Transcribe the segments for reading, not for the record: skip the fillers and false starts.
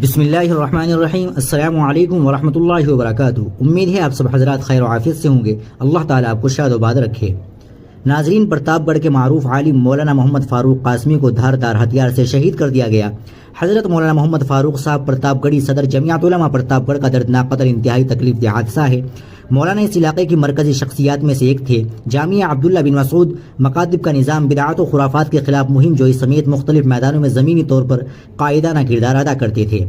بسم اللہ الرحمن الرحیم۔ السلام علیکم ورحمۃ اللہ وبرکاتہ۔ امید ہے آپ سب حضرات خیر و عافیت سے ہوں گے۔ اللہ تعالیٰ آپ کو شاد و باد رکھے۔ ناظرین، پرتاپ گڑھ کے معروف عالم مولانا محمد فاروق قاسمی کو دھاردار ہتھیار سے شہید کر دیا گیا۔ حضرت مولانا محمد فاروق صاحب پرتاپ گڑھی صدر جمعیت علماء پرتاپ گڑھ کا دردناک قتل انتہائی تکلیف دہ حادثہ ہے۔ مولانا اس علاقے کی مرکزی شخصیات میں سے ایک تھے۔ جامعہ عبداللہ بن مسعود مکاتب کا نظام، بدعات و خرافات کے خلاف مہم جوئی سمیت مختلف میدانوں میں زمینی طور پر قائدانہ کردار ادا کرتے تھے۔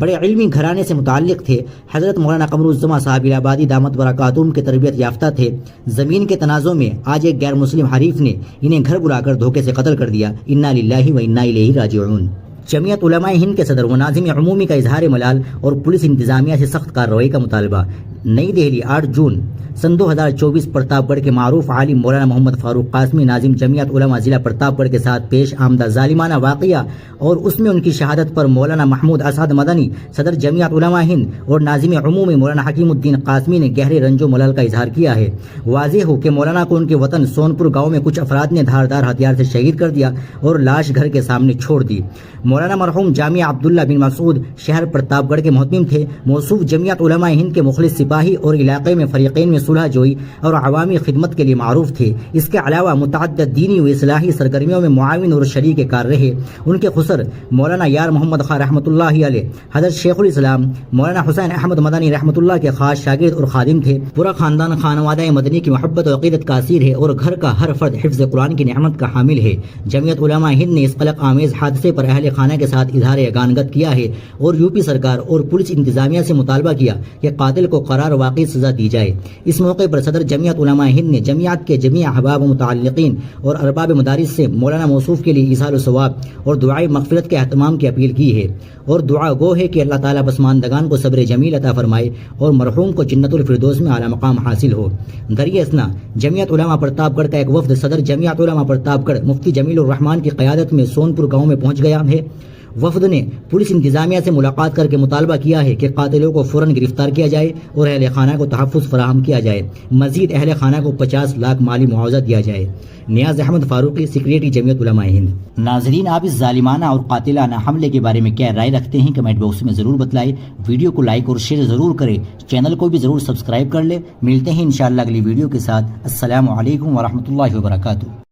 بڑے علمی گھرانے سے متعلق تھے۔ حضرت مولانا قمر الزماں صاحب الہٰبادی دامت برکاتہم کے تربیت یافتہ تھے۔ زمین کے تنازع میں آج ایک غیر مسلم حریف نے انہیں گھر بلا کر دھوکے سے قتل کر دیا۔ انا للہ و انا الیہ راجعون۔ جمعیت علماء ہند کے صدر و ناظم عمومی کا اظہار ملال اور پولیس انتظامیہ سے سخت کارروائی کا مطالبہ۔ نئی دہلی، 8 جون سن 2024۔ پرتاپ گڑھ کے معروف عالم مولانا محمد فاروق قاسمی ناظم جمعیت علماء ضلع پرتاپ گڑھ کے ساتھ پیش آمدہ ظالمانہ واقعہ اور اس میں ان کی شہادت پر مولانا محمود اسعد مدنی صدر جمعیت علماء ہند اور ناظم عمومی مولانا حکیم الدین قاسمی نے گہرے رنج و ملال کا اظہار کیا ہے۔ واضح ہو کہ مولانا کو ان کے وطن سونپور گاؤں میں کچھ افراد نے دھاردار ہتھیار سے شہید کر دیا اور لاش گھر کے سامنے چھوڑ دی۔ مولانا مرحوم جامعہ عبداللہ بن مسعود شہر پرتاپ گڑھ کے محتمم تھے۔ موصوف جمعیت علماء ہند کے مخلص سپاہی اور علاقے میں فریقین میں صلح جوئی اور عوامی خدمت کے لیے معروف تھے۔ اس کے علاوہ متعدد دینی و اصلاحی سرگرمیوں میں معاون اور شریک کار رہے۔ ان کے خسر مولانا یار محمد خان رحمۃ اللہ علیہ، حضرت شیخ الاسلام مولانا حسین احمد مدنی رحمۃ اللہ کے خاص شاگرد اور خادم تھے۔ پورا خاندان خانوادہ مدنی کی محبت و عقیدت کا اسیر ہے اور گھر کا ہر فرد حفظ قرآن کی نعمت کا حامل ہے۔ جمعیت علماء ہند نے اس قلق آمیز حادثے پر اہل خانہ کے ساتھ اظہار یگانگت کیا ہے اور یوپی سرکار اور پولیس انتظامیہ سے مطالبہ کیا کہ قاتل کو قرار واقعی سزا دی جائے۔ اس موقع پر صدر جمعیت علماء ہند نے جمعیت کے جمیع احباب و متعلقین اور ارباب مدارس سے مولانا موصوف کے لیے ایصال ثواب اور دعائے مغفرت کے اہتمام کی اپیل کی ہے اور دعا گو ہے کہ اللہ تعالیٰ پسماندگان کو صبر جمیل عطا فرمائے اور مرحوم کو جنت الفردوس میں اعلیٰ مقام حاصل ہو۔ دریا اسنا، جمعیت علماء پرتاپ گڑھ کا ایک وفد صدر جمعیت علماء پرتاپ گڑھ مفتی جمیل الرحمان کی قیادت میں سونپور گاؤں میں پہنچ گیا ہے۔ وفد نے پولیس انتظامیہ سے ملاقات کر کے مطالبہ کیا ہے کہ قاتلوں کو فوراً گرفتار کیا جائے اور اہل خانہ کو تحفظ فراہم کیا جائے۔ مزید اہل خانہ کو 50 لاکھ مالی معاوضہ دیا جائے۔ نیاز احمد فاروقی، سیکریٹری جمعیت علماء ہند۔ ناظرین، آپ اس ظالمانہ اور قاتلانہ حملے کے بارے میں کیا رائے رکھتے ہیں؟ کمنٹ باکس میں ضرور بتلائیں۔ ویڈیو کو لائک اور شیئر ضرور کریں۔ چینل کو بھی ضرور سبسکرائب کر لیں۔ ملتے ہیں انشاءاللہ اگلی ویڈیو کے ساتھ۔ السلام علیکم ورحمۃ اللہ وبرکاتہ۔